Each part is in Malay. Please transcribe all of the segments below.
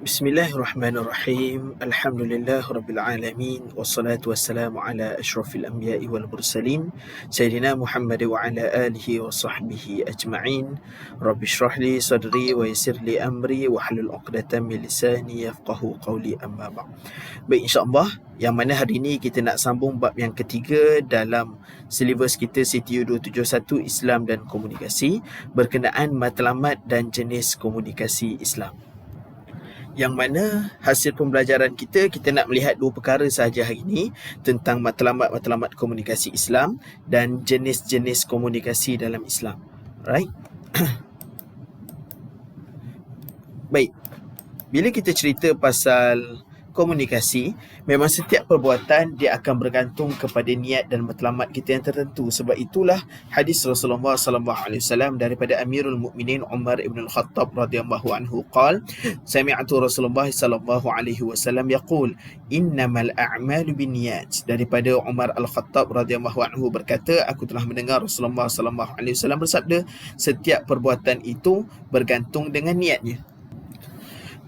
Bismillahirrahmanirrahim. Alhamdulillah rabbil alamin wassalatu wassalamu ala asyrafil anbiya'i wal mursalin sayyidina Muhammad wa ala alihi wa sahbihi ajma'in. Rabbi shrah li sadri wa yassir li amri wa hlul 'uqdatam min lisani yafqahu qawli, amma ba'd. Baik, insya-Allah yang mana hari ini kita nak sambung bab yang ketiga dalam silibus kita CTU 271 Islam dan Komunikasi berkenaan matlamat dan jenis komunikasi Islam. Yang mana hasil pembelajaran kita nak melihat dua perkara sahaja hari ini tentang matlamat-matlamat komunikasi Islam dan jenis-jenis komunikasi dalam Islam. Right? Baik, bila kita cerita pasal komunikasi, memang setiap perbuatan dia akan bergantung kepada niat dan matlamat kita yang tertentu. Sebab itulah hadis Rasulullah sallallahu alaihi wasallam daripada Amirul Mukminin Umar ibn al-Khattab radhiyallahu anhu qala, sami'tu Rasulullah sallallahu alaihi wasallam yaqul, innamal a'malu binniyat. Daripada Umar al-Khattab radhiyallahu anhu berkata, aku telah mendengar Rasulullah sallallahu alaihi wasallam bersabda, setiap perbuatan itu bergantung dengan niatnya.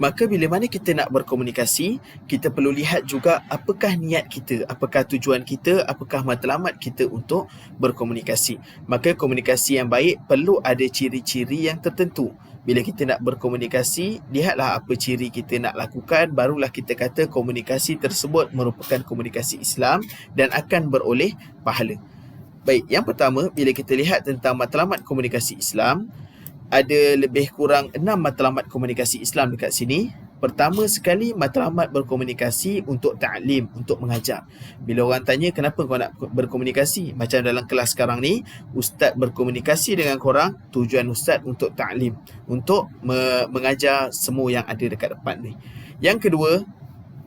Maka bila mana kita nak berkomunikasi, kita perlu lihat juga apakah niat kita, apakah tujuan kita, apakah matlamat kita untuk berkomunikasi. Maka komunikasi yang baik perlu ada ciri-ciri yang tertentu. Bila kita nak berkomunikasi, lihatlah apa ciri kita nak lakukan, barulah kita kata komunikasi tersebut merupakan komunikasi Islam dan akan beroleh pahala. Baik, yang pertama, bila kita lihat tentang matlamat komunikasi Islam, ada lebih kurang 6 matlamat komunikasi Islam dekat sini. Pertama sekali, matlamat berkomunikasi untuk ta'lim, untuk mengajar. Bila orang tanya kenapa kau nak berkomunikasi, macam dalam kelas sekarang ni, ustaz berkomunikasi dengan korang, tujuan ustaz untuk ta'lim, untuk mengajar semua yang ada dekat depan ni. Yang kedua,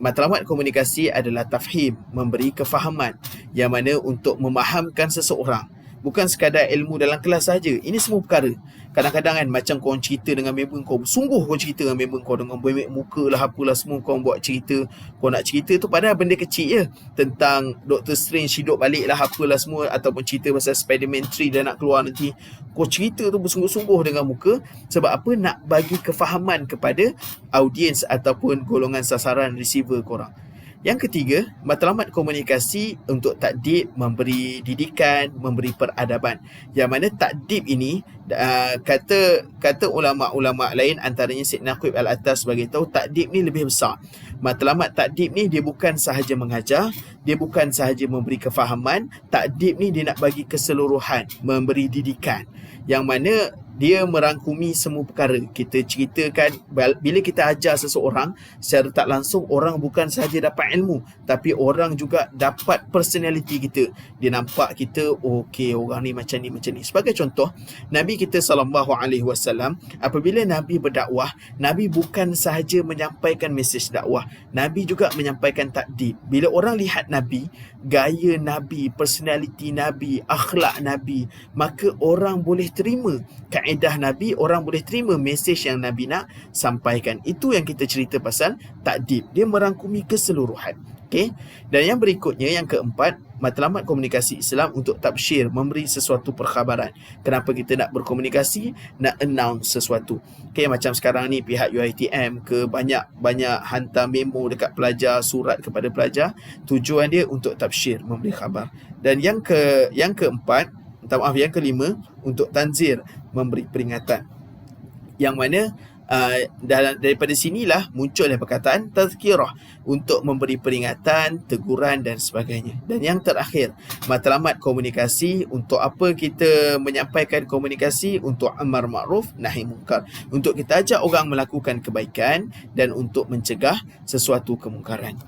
matlamat komunikasi adalah tafhim, memberi kefahaman, yang mana untuk memahamkan seseorang. Bukan sekadar ilmu dalam kelas saja. Ini semua perkara. Kadang-kadang kan macam kau cerita dengan member kau, sungguh kau cerita dengan member kau dengan bemik muka lah, apalah semua kau buat cerita. Kau nak cerita tu padahal benda kecil je. Tentang Dr. Strange hidup balik lah, apalah semua. Ataupun cerita pasal Spider-Man 3 dah nak keluar nanti. Kau cerita tu bersungguh-sungguh dengan muka. Sebab apa? Nak bagi kefahaman kepada audiens ataupun golongan sasaran receiver korang. Yang ketiga, matlamat komunikasi untuk takdib, memberi didikan, memberi peradaban. Yang mana takdib ini, kata ulama-ulama lain, antaranya Syed Naqib Al-Attas bagi tahu, takdib ni lebih besar. Matlamat takdib ni dia bukan sahaja mengajar, dia bukan sahaja memberi kefahaman. Takdib ni dia nak bagi keseluruhan, memberi didikan. Yang mana dia merangkumi semua perkara. Kita ceritakan, bila kita ajar seseorang, secara tak langsung orang bukan sahaja dapat ilmu, tapi orang juga dapat personality kita. Dia nampak kita, okey, orang ni macam ni. Sebagai contoh, Nabi kita SAW, apabila Nabi berdakwah, Nabi bukan sahaja menyampaikan mesej dakwah, Nabi juga menyampaikan takdib. Bila orang lihat Nabi, gaya Nabi, personality Nabi, akhlak Nabi, maka orang boleh terima kaedah Nabi, orang boleh terima mesej yang Nabi nak sampaikan. Itu yang kita cerita pasal takdib. Dia merangkumi keseluruhan. Okay? Dan yang berikutnya, yang keempat, matlamat komunikasi Islam untuk tabsyir, memberi sesuatu perkhabaran. Kenapa kita nak berkomunikasi? Nak announce sesuatu. Okay, macam sekarang ni pihak UiTM ke banyak hantar memo dekat pelajar, surat kepada pelajar. Tujuan dia untuk tabsyir, memberi khabar. Dan yang keempat, yang kelima, untuk tanzir, memberi peringatan. Yang mana daripada sinilah muncul perkataan tazkirah, untuk memberi peringatan, teguran dan sebagainya. Dan yang terakhir, matlamat komunikasi untuk apa kita menyampaikan komunikasi? Untuk amar ma'ruf nahi munkar, untuk kita ajak orang melakukan kebaikan dan untuk mencegah sesuatu kemungkaran.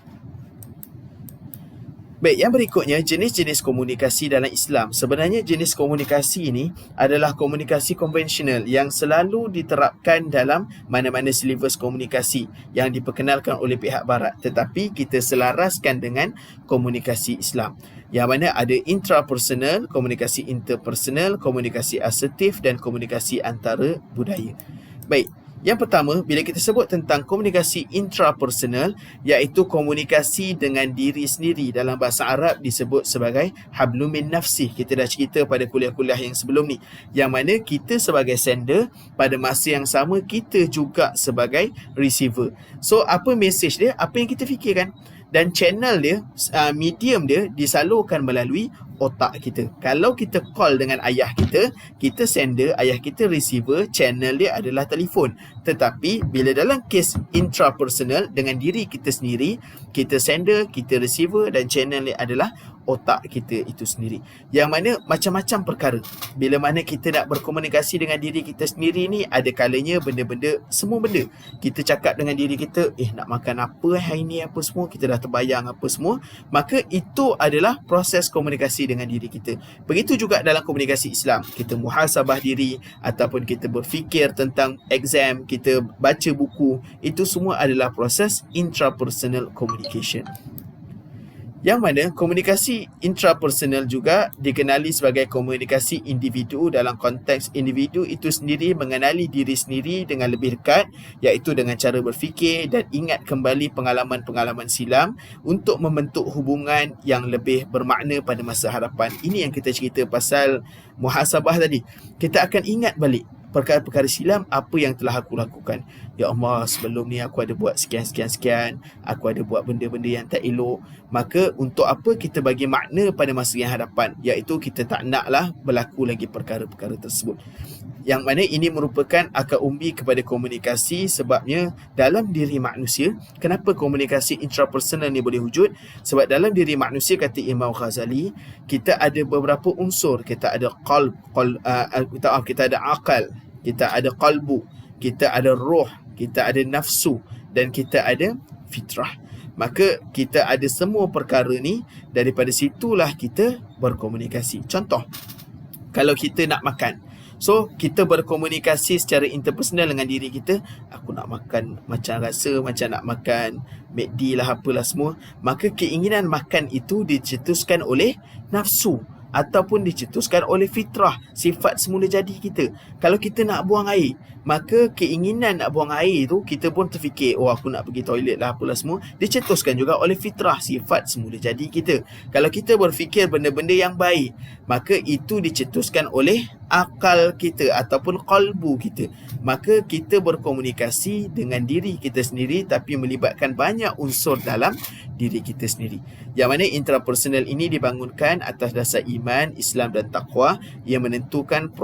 Baik, yang berikutnya, jenis-jenis komunikasi dalam Islam. Sebenarnya jenis komunikasi ini adalah komunikasi konvensional yang selalu diterapkan dalam mana-mana silibus komunikasi yang diperkenalkan oleh pihak barat. Tetapi kita selaraskan dengan komunikasi Islam, yang mana ada intrapersonal, komunikasi interpersonal, komunikasi asertif dan komunikasi antara budaya. Baik, Yang pertama, bila kita sebut tentang komunikasi intrapersonal, iaitu komunikasi dengan diri sendiri, dalam bahasa Arab disebut sebagai hablum min nafsih. Kita dah cerita pada kuliah-kuliah yang sebelum ni, yang mana kita sebagai sender, pada masa yang sama kita juga sebagai receiver. So, apa message dia? Apa yang kita fikirkan? Dan channel dia, medium dia disalurkan melalui otak kita. Kalau kita call dengan ayah kita sender, ayah kita receiver, channel dia adalah telefon. Tetapi bila dalam kes intrapersonal dengan diri kita sendiri, kita sender, kita receiver dan channel dia adalah otak kita itu sendiri. Yang mana macam-macam perkara. Bila mana kita nak berkomunikasi dengan diri kita sendiri ni, ada kalanya benda-benda, semua benda. Kita cakap dengan diri kita, nak makan apa hari ni, apa semua, kita dah terbayang apa semua. Maka itu adalah proses komunikasi dengan diri kita. Begitu juga dalam komunikasi Islam. Kita muhasabah diri ataupun kita berfikir tentang exam, kita baca buku, itu semua adalah proses intrapersonal communication. Yang mana komunikasi intrapersonal juga dikenali sebagai komunikasi individu. Dalam konteks individu itu sendiri mengenali diri sendiri dengan lebih dekat, iaitu dengan cara berfikir dan ingat kembali pengalaman-pengalaman silam untuk membentuk hubungan yang lebih bermakna pada masa hadapan. Ini yang kita cerita pasal muhasabah tadi. Kita akan ingat balik perkara-perkara silam, apa yang telah aku lakukan. Ya Allah, sebelum ni aku ada buat sekian, aku ada buat benda-benda yang tak elok. Maka untuk apa kita bagi makna pada masa yang hadapan, iaitu kita tak naklah berlaku lagi perkara-perkara tersebut. Yang mana ini merupakan akar umbi kepada komunikasi, sebabnya dalam diri manusia, kenapa komunikasi intrapersonal ni boleh wujud? Sebab dalam diri manusia, kata Imam Ghazali, kita ada beberapa unsur. Kita ada kita ada akal, kita ada qalbu, kita ada roh, kita ada nafsu dan kita ada fitrah. Maka kita ada semua perkara ni, daripada situlah kita berkomunikasi. Contoh, kalau kita nak makan, so kita berkomunikasi secara interpersonal dengan diri kita, aku nak makan macam rasa macam nak makan McD lah, apalah semua. Maka keinginan makan itu dicetuskan oleh nafsu ataupun dicetuskan oleh fitrah, sifat semula jadi kita. Kalau kita nak buang air, maka keinginan nak buang air tu, kita pun terfikir, aku nak pergi toilet lah, apalah semua, dicetuskan juga oleh fitrah, sifat semula jadi kita. Kalau kita berfikir benda-benda yang baik, maka itu dicetuskan oleh akal kita ataupun qalbu kita. Maka kita berkomunikasi dengan diri kita sendiri, tapi melibatkan banyak unsur dalam diri kita sendiri. Yang mana intrapersonal ini dibangunkan atas dasar iman, Islam dan taqwa. Ia melibatkan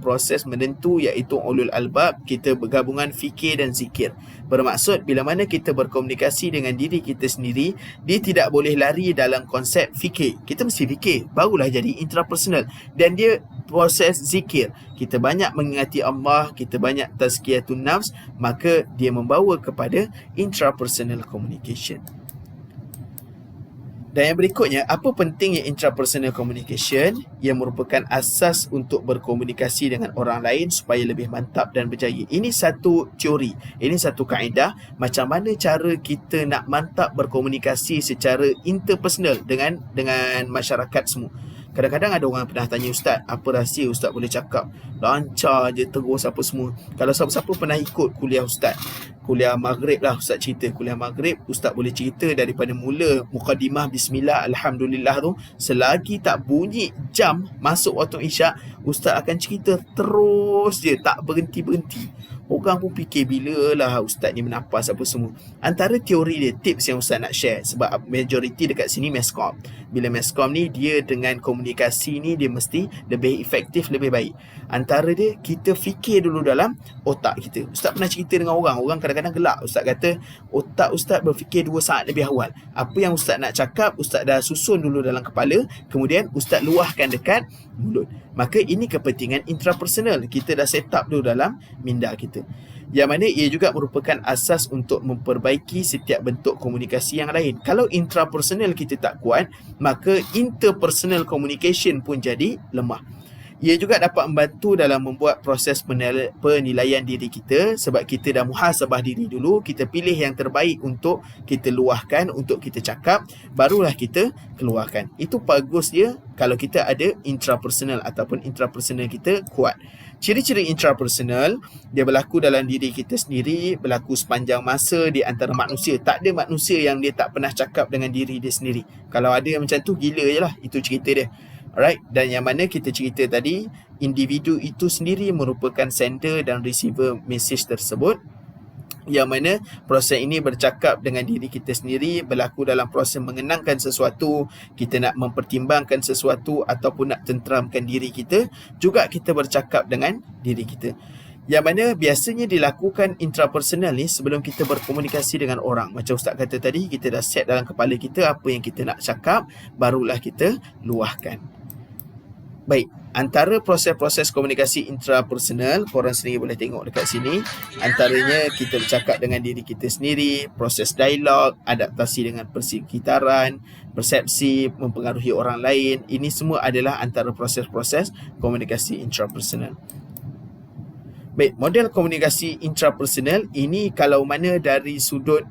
proses menentu, iaitu ulul albab. Kita bergabungan fikir dan zikir. Bermaksud bila mana kita berkomunikasi dengan diri kita sendiri, dia tidak boleh lari dalam konsep fikir. Kita mesti fikir, barulah jadi intrapersonal. Dan dia proses zikir. Kita banyak mengingati Allah, kita banyak tazkiyatun nafs, maka dia membawa kepada intrapersonal communication. Dan yang berikutnya, apa pentingnya intrapersonal communication? Ia merupakan asas untuk berkomunikasi dengan orang lain supaya lebih mantap dan berjaya. Ini satu teori, ini satu kaedah macam mana cara kita nak mantap berkomunikasi secara interpersonal dengan masyarakat semua. Kadang-kadang ada orang pernah tanya Ustaz, apa rahsia Ustaz boleh cakap lancar je terus apa semua. Kalau siapa-siapa pernah ikut kuliah Ustaz, kuliah maghrib lah, Ustaz cerita kuliah maghrib, Ustaz boleh cerita daripada mula mukadimah bismillah alhamdulillah tu, selagi tak bunyi jam masuk waktu isyak, Ustaz akan cerita terus je, tak berhenti-berhenti. Orang pun fikir bila lah Ustaz ni menapas apa semua. Antara teori dia, tips yang Ustaz nak share, sebab majoriti dekat sini meskom. Bila meskom ni, dia dengan komunikasi ni dia mesti lebih efektif, lebih baik. Antara dia, kita fikir dulu dalam otak kita. Ustaz pernah cerita dengan orang kadang-kadang gelak. Ustaz kata, otak Ustaz berfikir 2 saat lebih awal. Apa yang Ustaz nak cakap, Ustaz dah susun dulu dalam kepala, kemudian Ustaz luahkan dekat mulut. Maka ini kepentingan intrapersonal. Kita dah set up dulu dalam minda kita. Yang mana ia juga merupakan asas untuk memperbaiki setiap bentuk komunikasi yang lain. Kalau intrapersonal kita tak kuat, maka interpersonal communication pun jadi lemah. Ia juga dapat membantu dalam membuat proses penilaian diri kita, sebab kita dah muhasabah diri dulu, kita pilih yang terbaik untuk kita luahkan, untuk kita cakap, barulah kita keluarkan. Itu bagus dia kalau kita ada intrapersonal ataupun intrapersonal kita kuat. Ciri-ciri intrapersonal, dia berlaku dalam diri kita sendiri, berlaku sepanjang masa di antara manusia. Tak ada manusia yang dia tak pernah cakap dengan diri dia sendiri. Kalau ada yang macam tu, gila je lah. Itu cerita dia. Alright, dan yang mana kita cerita tadi, individu itu sendiri merupakan sender dan receiver message tersebut, yang mana proses ini bercakap dengan diri kita sendiri, berlaku dalam proses mengenangkan sesuatu, kita nak mempertimbangkan sesuatu ataupun nak tenteramkan diri kita, juga kita bercakap dengan diri kita. Yang mana biasanya dilakukan intrapersonal ni sebelum kita berkomunikasi dengan orang. Macam Ustaz kata tadi, kita dah set dalam kepala kita apa yang kita nak cakap, barulah kita luahkan. Baik, antara proses-proses komunikasi intrapersonal, korang sendiri boleh tengok dekat sini. Antaranya kita bercakap dengan diri kita sendiri, proses dialog, adaptasi dengan persekitaran, persepsi, mempengaruhi orang lain. Ini semua adalah antara proses-proses komunikasi intrapersonal. Baik, model komunikasi intrapersonal ini kalau mana dari sudut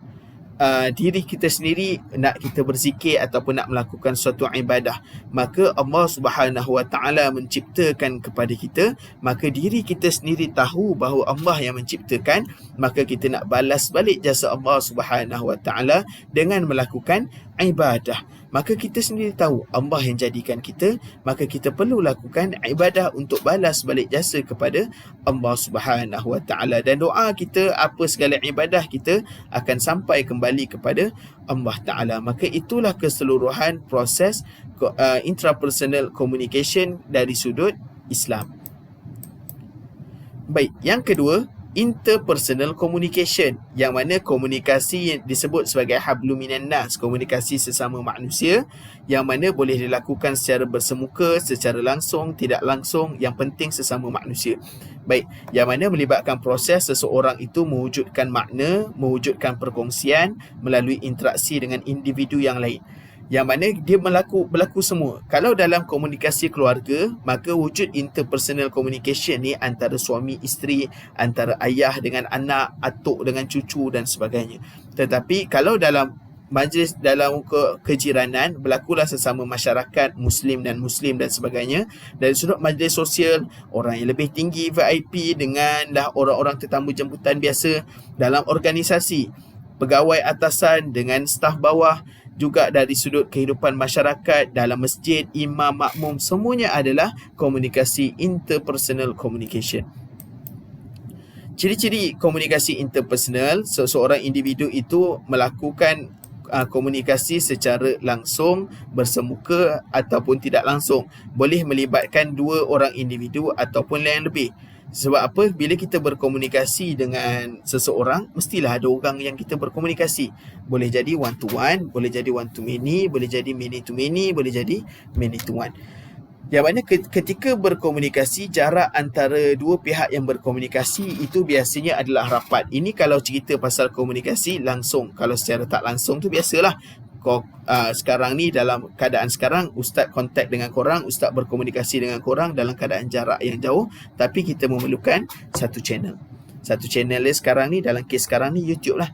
diri kita sendiri nak kita berzikir ataupun nak melakukan suatu ibadah, maka Allah Subhanahu Wa Taala menciptakan kepada kita, maka diri kita sendiri tahu bahawa Allah yang menciptakan, maka kita nak balas balik jasa Allah Subhanahu Wa Taala dengan melakukan ibadah. Maka kita sendiri tahu Allah yang jadikan kita, maka kita perlu lakukan ibadah untuk balas balik jasa kepada Allah Subhanahu Wa Taala, dan doa kita, apa segala ibadah kita akan sampai kembali kepada Allah Taala. Maka itulah keseluruhan proses intrapersonal communication dari sudut Islam. Baik, yang kedua, interpersonal communication, yang mana komunikasi yang disebut sebagai hablum minan nas, komunikasi sesama manusia, yang mana boleh dilakukan secara bersemuka, secara langsung, tidak langsung, yang penting sesama manusia. Baik, yang mana melibatkan proses seseorang itu mewujudkan makna, mewujudkan perkongsian melalui interaksi dengan individu yang lain, yang mana dia berlaku semua. Kalau dalam komunikasi keluarga, maka wujud interpersonal communication ni antara suami isteri, antara ayah dengan anak, atuk dengan cucu dan sebagainya. Tetapi kalau dalam majlis, dalam kejiranan, berlakulah sesama masyarakat Muslim dan sebagainya. Dari sudut majlis sosial, orang yang lebih tinggi VIP dengan orang-orang tetamu jemputan biasa. Dalam organisasi, pegawai atasan dengan staf bawah. Juga dari sudut kehidupan masyarakat, dalam masjid, imam, makmum, semuanya adalah komunikasi interpersonal communication. Ciri-ciri komunikasi interpersonal, seseorang individu itu melakukan komunikasi secara langsung, bersemuka ataupun tidak langsung. Boleh melibatkan dua orang individu ataupun yang lebih. Sebab apa? Bila kita berkomunikasi dengan seseorang, mestilah ada orang yang kita berkomunikasi. Boleh jadi one to one, boleh jadi one to many, boleh jadi many to many, boleh jadi many to one. Yang mana ketika berkomunikasi, jarak antara dua pihak yang berkomunikasi itu biasanya adalah rapat. Ini kalau cerita pasal komunikasi langsung. Kalau secara tak langsung tu biasalah. Sekarang ni, dalam keadaan sekarang, Ustaz kontak dengan korang, Ustaz berkomunikasi dengan korang dalam keadaan jarak yang jauh, tapi kita memerlukan satu channel. Satu channel dia sekarang ni, dalam kes sekarang ni, YouTube lah.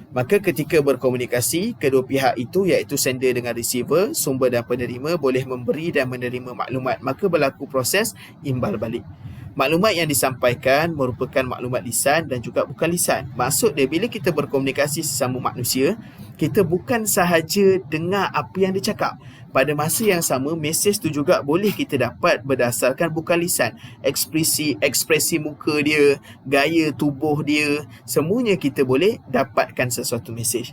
Maka ketika berkomunikasi, kedua pihak itu, iaitu sender dengan receiver, sumber dan penerima, boleh memberi dan menerima maklumat. Maka berlaku proses imbal balik. Maklumat yang disampaikan merupakan maklumat lisan dan juga bukan lisan. Maksud dia, bila kita berkomunikasi sesama manusia, kita bukan sahaja dengar apa yang dia cakap. Pada masa yang sama, mesej tu juga boleh kita dapat berdasarkan bukan lisan. Ekspresi muka dia, gaya tubuh dia, semuanya kita boleh dapatkan sesuatu mesej.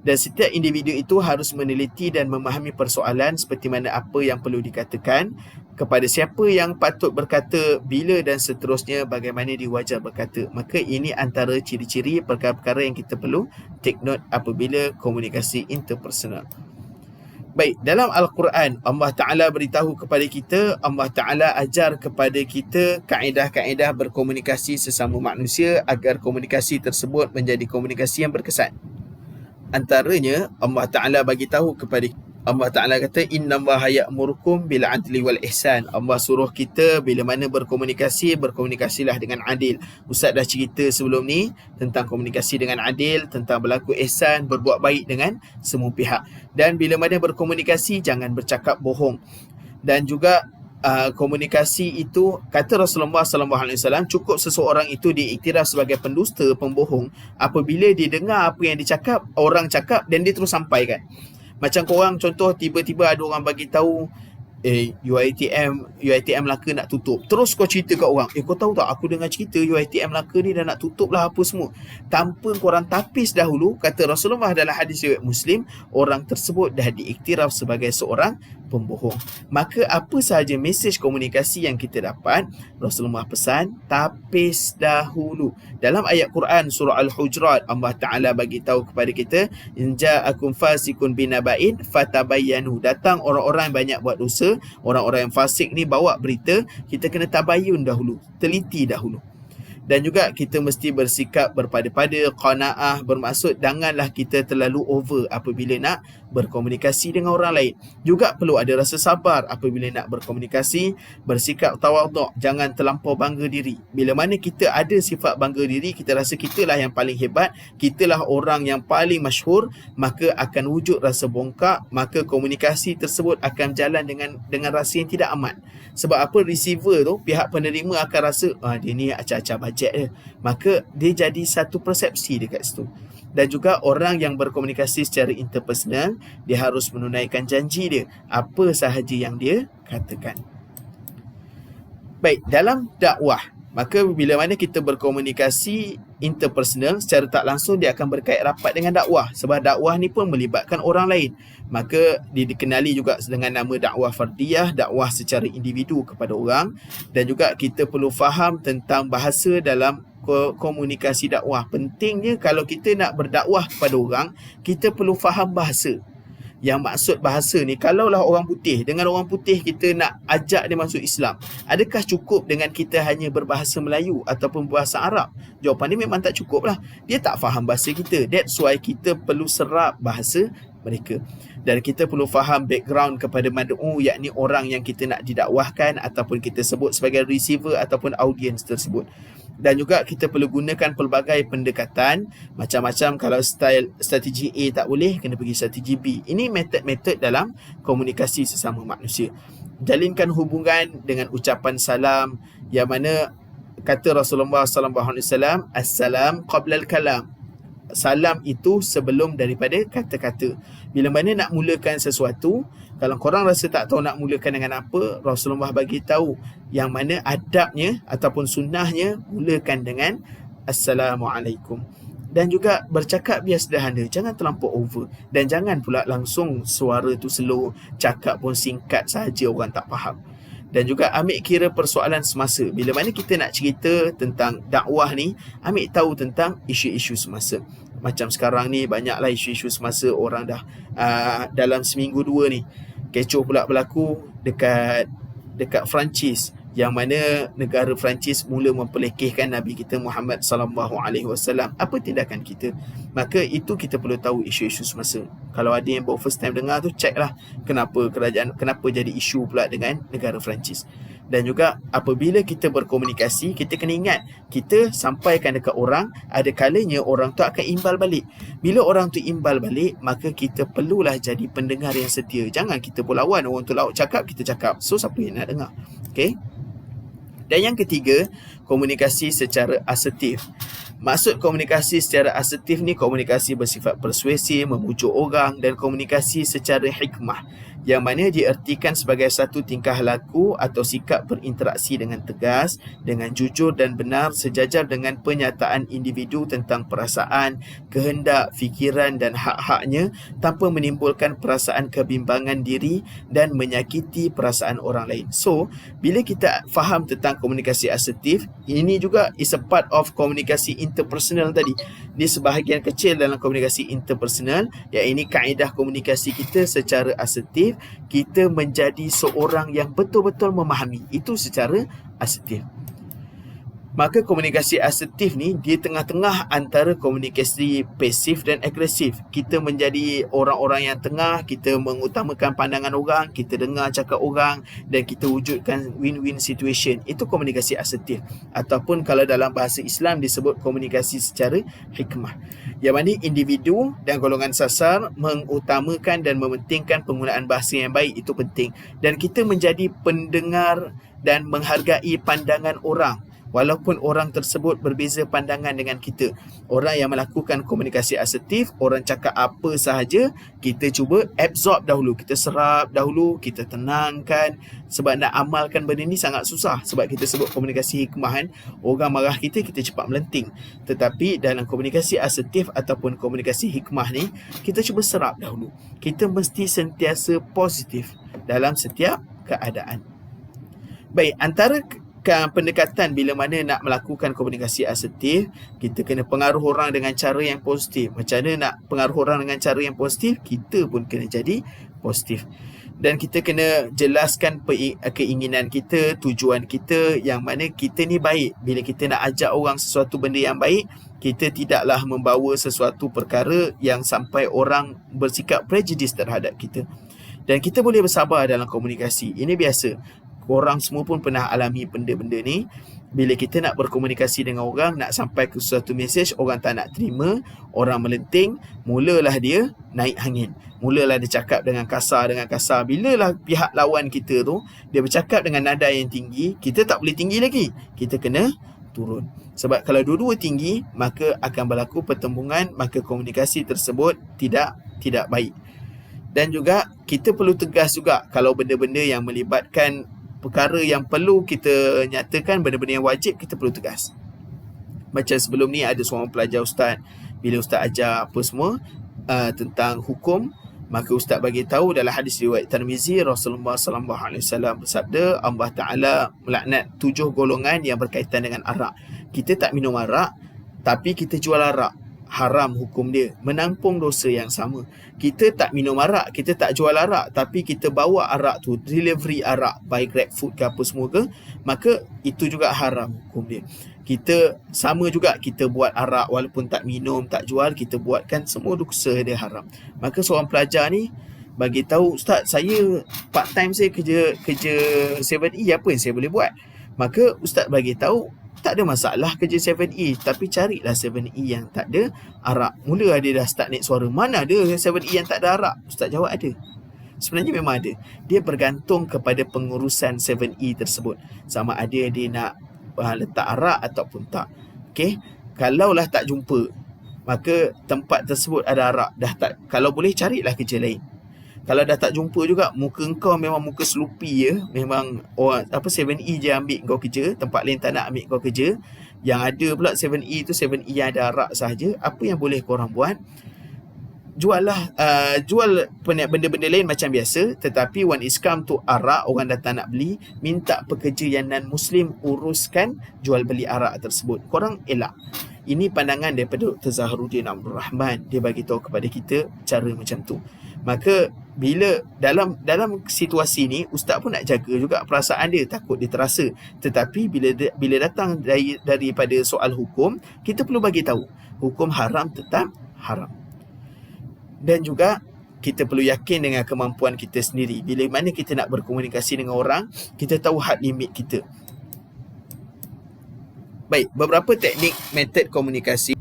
Dan setiap individu itu harus meneliti dan memahami persoalan seperti mana apa yang perlu dikatakan, kepada siapa yang patut berkata, bila dan seterusnya, bagaimana diwajar berkata. Maka ini antara ciri-ciri perkara-perkara yang kita perlu take note apabila komunikasi interpersonal. Baik, dalam Al-Quran, Allah Ta'ala beritahu kepada kita, Allah Ta'ala ajar kepada kita kaedah-kaedah berkomunikasi sesama manusia agar komunikasi tersebut menjadi komunikasi yang berkesan. Antaranya, Allah Ta'ala bagi tahu kepada Allah Ta'ala kata, innallaha ya'murukum bil adli wal ihsan. Allah suruh kita bila mana berkomunikasilah dengan adil. Ustaz dah cerita sebelum ni tentang komunikasi dengan adil, tentang berlaku ihsan, berbuat baik dengan semua pihak. Dan bila mana berkomunikasi, jangan bercakap bohong. Dan juga komunikasi itu, kata Rasulullah SAW, cukup seseorang itu diiktiraf sebagai pendusta, pembohong, apabila dia dengar apa yang dicakap, orang cakap, dan dia terus sampaikan. Macam korang contoh, tiba-tiba ada orang bagi tahu, UiTM Melaka nak tutup. Terus kau cerita kat orang, kau tahu tak, aku dengar cerita UiTM Melaka ni dah nak tutup lah apa semua. Tanpa korang tapis dahulu, kata Rasulullah dalam hadis riwayat Muslim, orang tersebut dah diiktiraf sebagai seorang pembohong. Maka apa sahaja mesej komunikasi yang kita dapat, Rasulullah pesan, tapis dahulu. Dalam ayat Quran surah Al-Hujurat, Allah Ta'ala bagi tahu kepada kita, in ja'akum fasikun binaba'in fatabayyanu. Datang orang-orang yang banyak buat dosa, orang-orang yang fasik ni bawa berita, kita kena tabayyun dahulu, teliti dahulu. Dan juga kita mesti bersikap berpada-pada, qanaah, bermaksud janganlah kita terlalu over apabila nak berkomunikasi dengan orang lain. Juga perlu ada rasa sabar apabila nak berkomunikasi, bersikap tawaduk, jangan terlampau bangga diri. Bila mana kita ada sifat bangga diri, kita rasa kitalah yang paling hebat, kitalah orang yang paling masyhur, maka akan wujud rasa bongkak, maka komunikasi tersebut akan jalan dengan rasa yang tidak aman. Sebab apa? Receiver tu, pihak penerima akan rasa dia ni acah-acah bajet dia, maka dia jadi satu persepsi dekat situ. Dan juga orang yang berkomunikasi secara interpersonal, dia harus menunaikan janji dia, apa sahaja yang dia katakan. Baik, dalam dakwah, maka bila mana kita berkomunikasi interpersonal, secara tak langsung dia akan berkait rapat dengan dakwah. Sebab dakwah ni pun melibatkan orang lain. Maka dia dikenali juga dengan nama dakwah fardiyah, dakwah secara individu kepada orang. Dan juga kita perlu faham tentang bahasa dalam komunikasi dakwah. Pentingnya kalau kita nak berdakwah kepada orang, kita perlu faham bahasa. Yang maksud bahasa ni, kalaulah orang putih, dengan orang putih kita nak ajak dia masuk Islam, adakah cukup dengan kita hanya berbahasa Melayu ataupun berbahasa Arab? Jawapan dia memang tak cukup lah. Dia tak faham bahasa kita. That's why kita perlu serap bahasa mereka. Dan kita perlu faham background kepada mad'u, yakni orang yang kita nak didakwahkan ataupun kita sebut sebagai receiver ataupun audience tersebut. Dan juga kita perlu gunakan pelbagai pendekatan. Macam-macam, kalau strategi A tak boleh, kena pergi strategi B. Ini metod-metod dalam komunikasi sesama manusia. Jalinkan hubungan dengan ucapan salam, yang mana kata Rasulullah SAW, as-salam qabla al-kalam. Salam itu sebelum daripada kata-kata. Bila mana nak mulakan sesuatu, kalau korang rasa tak tahu nak mulakan dengan apa, Rasulullah bagi tahu yang mana adabnya ataupun sunnahnya, mulakan dengan Assalamualaikum. Dan juga bercakap biar sederhana, jangan terlampau over. Dan jangan pula langsung suara tu slow, cakap pun singkat sahaja, orang tak faham. Dan juga ambil kira persoalan semasa. Bila mana kita nak cerita tentang dakwah ni, ambil tahu tentang isu-isu semasa. Macam sekarang ni banyaklah isu-isu semasa, orang dah dalam seminggu dua ni kecoh pula berlaku dekat Perancis, yang mana negara Perancis mula memperlekehkan Nabi kita Muhammad SAW. Apa tindakan kita? Maka itu kita perlu tahu isu-isu semasa. Kalau ada yang baru first time dengar tu, check lah kenapa jadi isu pula dengan negara Perancis. Dan juga apabila kita berkomunikasi, kita kena ingat, kita sampaikan dekat orang, ada kalanya orang tu akan imbal balik. Bila orang tu imbal balik, maka kita perlulah jadi pendengar yang setia. Jangan kita pun lawan, orang tu lauk cakap, kita cakap. So siapa yang nak dengar? Okay? Dan yang ketiga, komunikasi secara asertif. Maksud komunikasi secara asertif ni, komunikasi bersifat persuasif, memujuk orang, dan komunikasi secara hikmah, yang mana diertikan sebagai satu tingkah laku atau sikap berinteraksi dengan tegas, dengan jujur dan benar, sejajar dengan penyataan individu tentang perasaan, kehendak, fikiran dan hak-haknya, tanpa menimbulkan perasaan kebimbangan diri dan menyakiti perasaan orang lain. So, bila kita faham tentang komunikasi asertif, ini juga is a part of komunikasi interpersonal tadi. Dia sebahagian kecil dalam komunikasi interpersonal, iaitu kaedah komunikasi kita secara asertif, kita menjadi seorang yang betul-betul memahami. Itu secara asertif. Maka komunikasi asertif ni dia tengah-tengah antara komunikasi pasif dan agresif. Kita menjadi orang-orang yang tengah, kita mengutamakan pandangan orang, kita dengar cakap orang dan kita wujudkan win-win situation. Itu komunikasi asertif. Ataupun kalau dalam bahasa Islam disebut komunikasi secara hikmah. Yang mana individu dan golongan sasar mengutamakan dan mementingkan penggunaan bahasa yang baik, itu penting. Dan kita menjadi pendengar dan menghargai pandangan orang. Walaupun orang tersebut berbeza pandangan dengan kita. Orang yang melakukan komunikasi asertif, orang cakap apa sahaja, kita cuba absorb dahulu. Kita serap dahulu, kita tenangkan. Sebab nak amalkan benda ni sangat susah. Sebab kita sebut komunikasi hikmah kan. Orang marah kita, kita cepat melenting. Tetapi dalam komunikasi asertif ataupun komunikasi hikmah ni, kita cuba serap dahulu. Kita mesti sentiasa positif dalam setiap keadaan. Baik, antara pendekatan bila mana nak melakukan komunikasi asertif, kita kena pengaruh orang dengan cara yang positif. Macam mana nak pengaruh orang dengan cara yang positif? Kita pun kena jadi positif. Dan kita kena jelaskan keinginan kita, tujuan kita, yang mana kita ni baik. Bila kita nak ajak orang sesuatu benda yang baik, kita tidaklah membawa sesuatu perkara yang sampai orang bersikap prejudis terhadap kita. Dan kita boleh bersabar dalam komunikasi. Ini biasa. Korang semua pun pernah alami benda-benda ni. Bila kita nak berkomunikasi dengan orang, nak sampai ke suatu mesej, orang tak nak terima, orang melenting, mulalah dia naik angin. Mulalah dia cakap dengan kasar. Bilalah pihak lawan kita tu, dia bercakap dengan nada yang tinggi, kita tak boleh tinggi lagi. Kita kena turun. Sebab kalau dua-dua tinggi, maka akan berlaku pertembungan, maka komunikasi tersebut tidak baik. Dan juga kita perlu tegas juga kalau benda-benda yang melibatkan perkara yang perlu kita nyatakan, benda-benda yang wajib, kita perlu tegas. Macam sebelum ni ada seorang pelajar ustaz, bila ustaz ajar apa semua tentang hukum, maka ustaz bagi tahu dalam hadis riwayat Tirmizi, Rasulullah sallallahu alaihi wasallam bersabda, Allah Taala melaknat 7 golongan yang berkaitan dengan arak. Kita tak minum arak, tapi kita jual arak. Haram hukum dia, menampung dosa yang sama. Kita tak minum arak, kita tak jual arak, tapi kita bawa arak tu, delivery arak by GrabFood ke apa semua ke, maka itu juga haram hukum dia. Kita sama juga, kita buat arak walaupun tak minum, tak jual, kita buatkan, semua dosa dia haram. Maka seorang pelajar ni bagi tahu, ustaz, saya part time, saya kerja 7E, apa yang saya boleh buat? Maka ustaz bagi tahu, tak ada masalah kerja 7E, tapi carilah 7E yang tak ada arak. Mula dia dah start naik suara, mana ada 7E yang tak ada arak? Ustaz jawab ada. Sebenarnya memang ada. Dia bergantung kepada pengurusan 7E tersebut, sama ada dia nak letak arak ataupun tak. Okey, kalaulah tak jumpa, maka tempat tersebut ada arak, dah tak, kalau boleh carilah kerja lain. Kalau dah tak jumpa juga, muka kau memang muka selupi je, memang 7E je ambil kau kerja, tempat lain tak nak ambil kau kerja. Yang ada pula 7E tu 7E yang ada arak sahaja. Apa yang boleh korang buat? Jual benda-benda lain macam biasa, tetapi when it's come to arak, orang datang nak beli, minta pekerja yang non-Muslim uruskan jual beli arak tersebut. Korang elak. Ini pandangan daripada Dr. Zaharuddin Abdul Rahman. Dia bagi tahu kepada kita cara macam tu. Maka bila dalam situasi ni, ustaz pun nak jaga juga perasaan dia, takut dia terasa. Tetapi bila datang daripada soal hukum, kita perlu bagi tahu hukum haram tetap haram. Dan juga kita perlu yakin dengan kemampuan kita sendiri. Bila mana kita nak berkomunikasi dengan orang, kita tahu had limit kita. Baik, beberapa teknik metod komunikasi.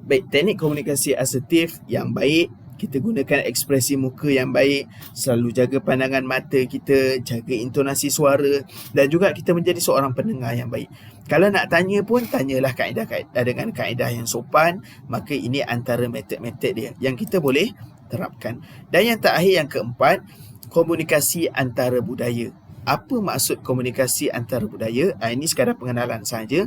Baik, teknik komunikasi asertif yang baik, kita gunakan ekspresi muka yang baik, selalu jaga pandangan mata kita, jaga intonasi suara, dan juga kita menjadi seorang pendengar yang baik. Kalau nak tanya pun, tanyalah kaedah-kaedah dengan kaedah yang sopan. Maka ini antara metod-metod dia yang kita boleh terapkan. Dan yang terakhir, yang keempat, komunikasi antara budaya. Apa maksud komunikasi antara budaya? Ini sekadar pengenalan saja.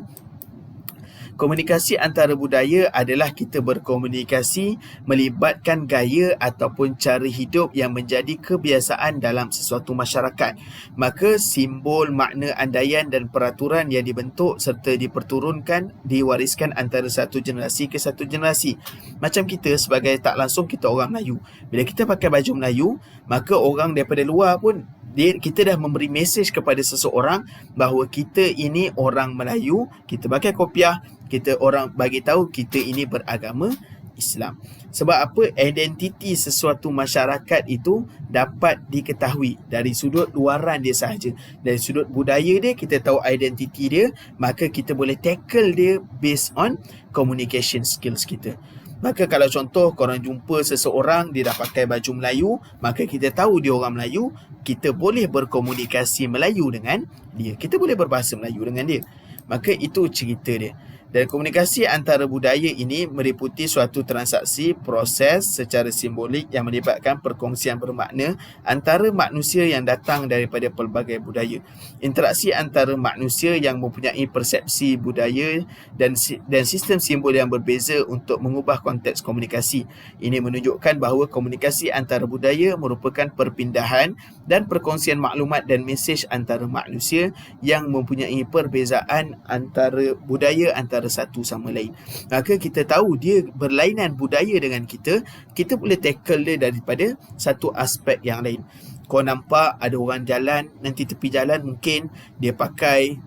Komunikasi antara budaya adalah kita berkomunikasi melibatkan gaya ataupun cara hidup yang menjadi kebiasaan dalam sesuatu masyarakat. Maka simbol, makna, andaian dan peraturan yang dibentuk serta diperturunkan, diwariskan antara satu generasi ke satu generasi. Macam kita sebagai tak langsung, kita orang Melayu. Bila kita pakai baju Melayu, maka orang daripada luar pun Kita dah memberi mesej kepada seseorang bahawa kita ini orang Melayu, kita pakai kopiah, kita orang bagi tahu kita ini beragama Islam. Sebab apa? Identiti sesuatu masyarakat itu dapat diketahui dari sudut luaran dia sahaja. Dari sudut budaya dia, kita tahu identiti dia, maka kita boleh tackle dia based on communication skills kita. Maka kalau contoh korang jumpa seseorang, dia dah pakai baju Melayu, maka kita tahu dia orang Melayu, kita boleh berkomunikasi Melayu dengan dia. Kita boleh berbahasa Melayu dengan dia. Maka itu cerita dia. Dan komunikasi antara budaya ini meliputi suatu transaksi, proses secara simbolik yang melibatkan perkongsian bermakna antara manusia yang datang daripada pelbagai budaya. Interaksi antara manusia yang mempunyai persepsi budaya dan sistem simbol yang berbeza untuk mengubah konteks komunikasi. Ini menunjukkan bahawa komunikasi antara budaya merupakan perpindahan dan perkongsian maklumat dan mesej antara manusia yang mempunyai perbezaan antara budaya antara satu sama lain. Maka kita tahu dia berlainan budaya dengan kita boleh tackle dia daripada satu aspek yang lain. Kau nampak ada orang jalan, nanti tepi jalan mungkin dia pakai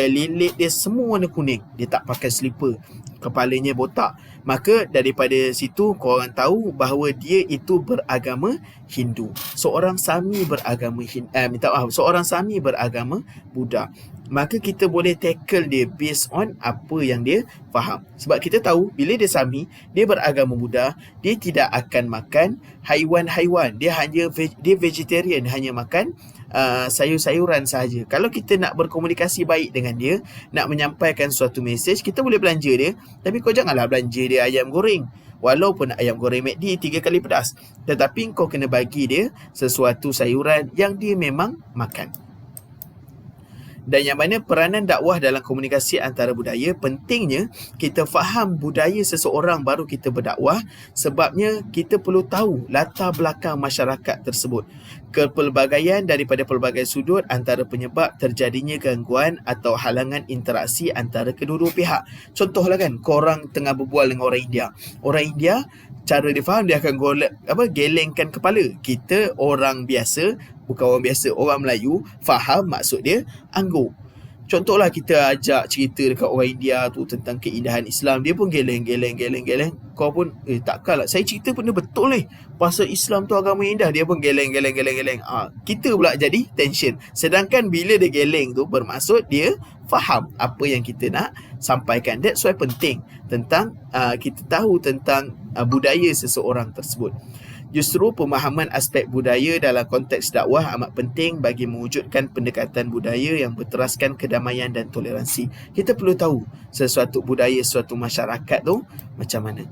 lilit dia semua warna kuning, dia tak pakai slipper, kepalanya botak. Maka daripada situ korang tahu bahawa dia itu beragama Hindu. Seorang Sami beragama Buddha. Maka kita boleh tackle dia based on apa yang dia faham. Sebab kita tahu bila dia Sami, dia beragama Buddha, dia tidak akan makan haiwan-haiwan. Dia vegetarian, hanya makan sayur-sayuran sahaja. Kalau kita nak berkomunikasi baik dengan dia, nak menyampaikan suatu mesej, kita boleh belanja dia, tapi kau janganlah belanja dia ayam goreng. Walaupun ayam goreng McD 3 kali pedas, tetapi kau kena bagi dia sesuatu sayuran yang dia memang makan. Dan yang mana peranan dakwah dalam komunikasi antara budaya, pentingnya kita faham budaya seseorang baru kita berdakwah, sebabnya kita perlu tahu latar belakang masyarakat tersebut, kepelbagaian daripada pelbagai sudut antara penyebab terjadinya gangguan atau halangan interaksi antara kedua-dua pihak. Contohlah kan, korang tengah berbual dengan orang India. Orang India, cara dia faham, dia akan gelengkan kepala. Kita orang biasa, bukan orang biasa, orang Melayu, faham maksud dia anggup. Contohlah kita ajak cerita dekat orang India tu tentang keindahan Islam, dia pun geleng. Kau pun takkanlah saya cerita benda betul pasal Islam tu agama yang indah, dia pun geleng. Kita pula jadi tension. Sedangkan bila dia geleng tu bermaksud dia faham apa yang kita nak sampaikan. That's why penting tentang kita tahu tentang budaya seseorang tersebut. Justru pemahaman aspek budaya dalam konteks dakwah amat penting bagi mewujudkan pendekatan budaya yang berteraskan kedamaian dan toleransi. Kita perlu tahu sesuatu budaya, sesuatu masyarakat tu macam mana.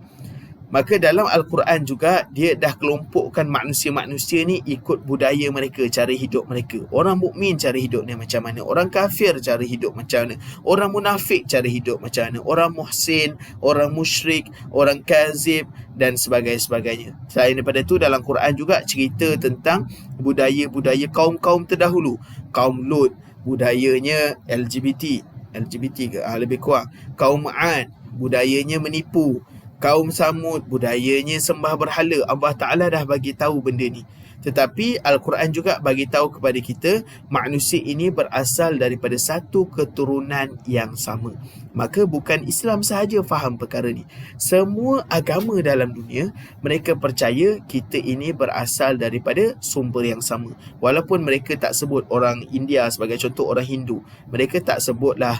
Maka dalam Al-Quran juga, dia dah kelompokkan manusia-manusia ni ikut budaya mereka, cara hidup mereka. Orang mukmin cara hidupnya macam mana, orang kafir cara hidup macam mana, orang munafik cara hidup macam mana, orang muhsin, orang musyrik, orang kazib dan sebagainya. Selain daripada itu, dalam Quran juga cerita tentang budaya-budaya kaum-kaum terdahulu. Kaum Lut, budayanya LGBT ke? Lebih kurang. Kaum Ad, budayanya menipu. Kaum Samud, budayanya sembah berhala. Allah Ta'ala dah bagi tahu benda ni. Tetapi Al-Quran juga bagi tahu kepada kita, manusia ini berasal daripada satu keturunan yang sama. Maka bukan Islam sahaja faham perkara ni. Semua agama dalam dunia, mereka percaya kita ini berasal daripada sumber yang sama. Walaupun mereka tak sebut orang India sebagai contoh, orang Hindu, mereka tak sebutlah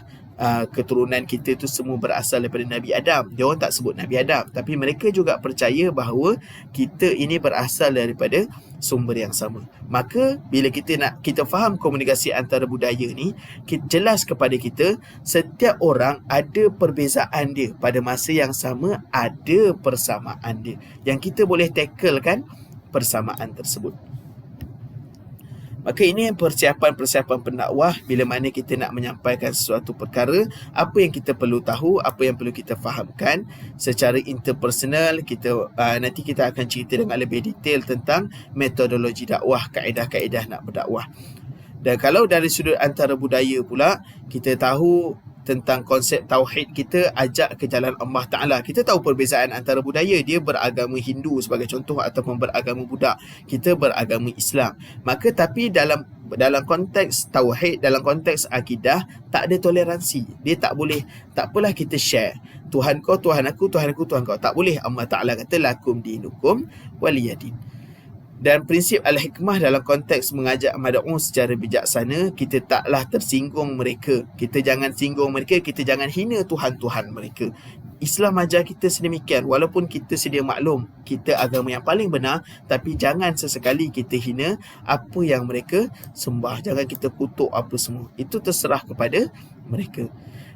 keturunan kita tu semua berasal daripada Nabi Adam. Dia orang tak sebut Nabi Adam, tapi mereka juga percaya bahawa kita ini berasal daripada sumber yang sama. Maka bila kita faham komunikasi antara budaya ni, jelas kepada kita setiap orang ada perbezaan dia, pada masa yang sama ada persamaan dia, yang kita boleh tackle kan persamaan tersebut. Maka ini persiapan pendakwah. Bila mana kita nak menyampaikan sesuatu perkara, apa yang kita perlu tahu, apa yang perlu kita fahamkan secara interpersonal. Nanti kita akan cerita dengan lebih detail tentang metodologi dakwah, kaedah-kaedah nak berdakwah. Dan kalau dari sudut antara budaya pula, kita tahu tentang konsep tauhid kita, ajak ke jalan Allah Ta'ala. Kita tahu perbezaan antara budaya, dia beragama Hindu sebagai contoh ataupun beragama Buddha, kita beragama Islam. Maka tapi dalam konteks tauhid, dalam konteks akidah, tak ada toleransi. Dia tak boleh, tak apalah kita share Tuhan kau Tuhan aku, Tuhan aku Tuhan kau. Tak boleh. Allah Ta'ala kata lakum dinukum waliyadin. Dan prinsip al-hikmah dalam konteks mengajak mad'u secara bijaksana, kita taklah tersinggung mereka. Kita jangan singgung mereka, kita jangan hina Tuhan-Tuhan mereka. Islam ajar kita sedemikian. Walaupun kita sedia maklum kita agama yang paling benar, tapi jangan sesekali kita hina apa yang mereka sembah. Jangan kita kutuk apa semua. Itu terserah kepada mereka.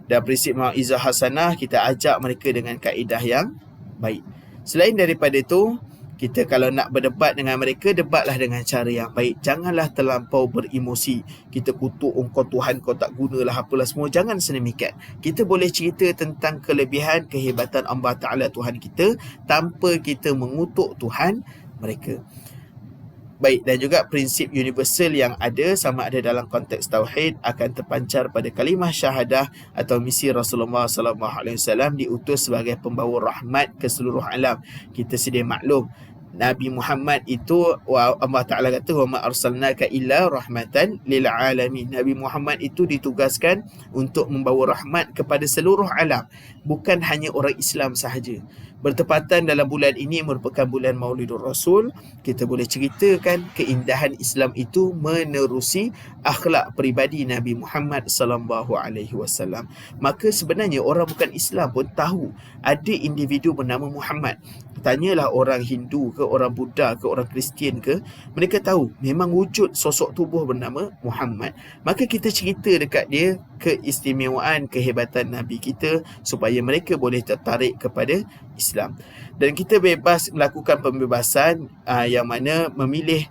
Dan prinsip mau'izah hasanah, kita ajak mereka dengan kaedah yang baik. Selain daripada itu, kita kalau nak berdebat dengan mereka, debatlah dengan cara yang baik. Janganlah terlampau beremosi. Kita kutuk kau Tuhan, kau tak gunalah apalah semua. Jangan sedemikian. Kita boleh cerita tentang kelebihan, kehebatan Allah Ta'ala Tuhan kita tanpa kita mengutuk Tuhan mereka. Baik, dan juga prinsip universal yang ada, sama ada dalam konteks tauhid, akan terpancar pada kalimah syahadah atau misi Rasulullah SAW diutus sebagai pembawa rahmat ke seluruh alam. Kita sedia maklum Nabi Muhammad itu, Allah Ta'ala kata wa ma arsalnaka illa rahmatan lil alamin. Nabi Muhammad itu ditugaskan untuk membawa rahmat kepada seluruh alam, bukan hanya orang Islam sahaja. Bertepatan dalam bulan ini merupakan bulan Maulidur Rasul, kita boleh ceritakan keindahan Islam itu menerusi akhlak peribadi Nabi Muhammad sallallahu alaihi wasallam. Maka sebenarnya orang bukan Islam pun tahu ada individu bernama Muhammad. Tanyalah orang Hindu ke, orang Buddha ke, orang Kristian ke, mereka tahu memang wujud sosok tubuh bernama Muhammad. Maka kita cerita dekat dia keistimewaan, kehebatan Nabi kita supaya mereka boleh tertarik kepada Islam. Dan kita bebas melakukan pembebasan yang mana memilih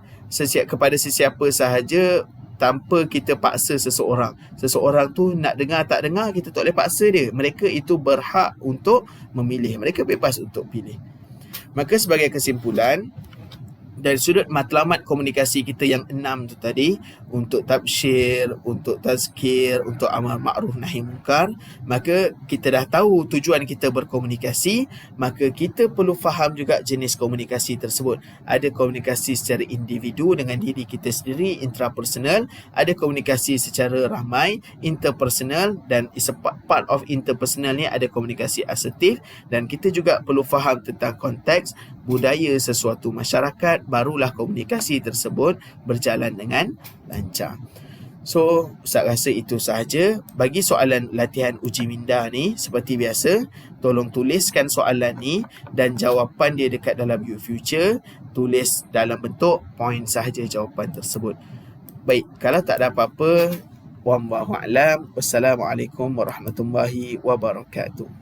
kepada sesiapa sahaja tanpa kita paksa seseorang. Seseorang tu nak dengar tak dengar, kita tak boleh paksa dia. Mereka itu berhak untuk memilih. Mereka bebas untuk pilih. Maka sebagai kesimpulan, dari sudut matlamat komunikasi kita yang 6 tu tadi, untuk tabsyir, untuk tazkir, untuk amal ma'ruf nahi munkar, maka kita dah tahu tujuan kita berkomunikasi, maka kita perlu faham juga jenis komunikasi tersebut. Ada komunikasi secara individu dengan diri kita sendiri, intrapersonal, ada komunikasi secara ramai, interpersonal, dan is a part of interpersonal ni ada komunikasi asertif. Dan kita juga perlu faham tentang konteks budaya sesuatu masyarakat, barulah komunikasi tersebut berjalan dengan lancar. So, Ustaz rasa itu sahaja. Bagi soalan latihan uji minda ni, seperti biasa, tolong tuliskan soalan ni dan jawapan dia dekat dalam YouFuture. Tulis dalam bentuk poin sahaja jawapan tersebut. Baik, kalau tak ada apa-apa, wallahu a'lam. Wassalamualaikum warahmatullahi wabarakatuh.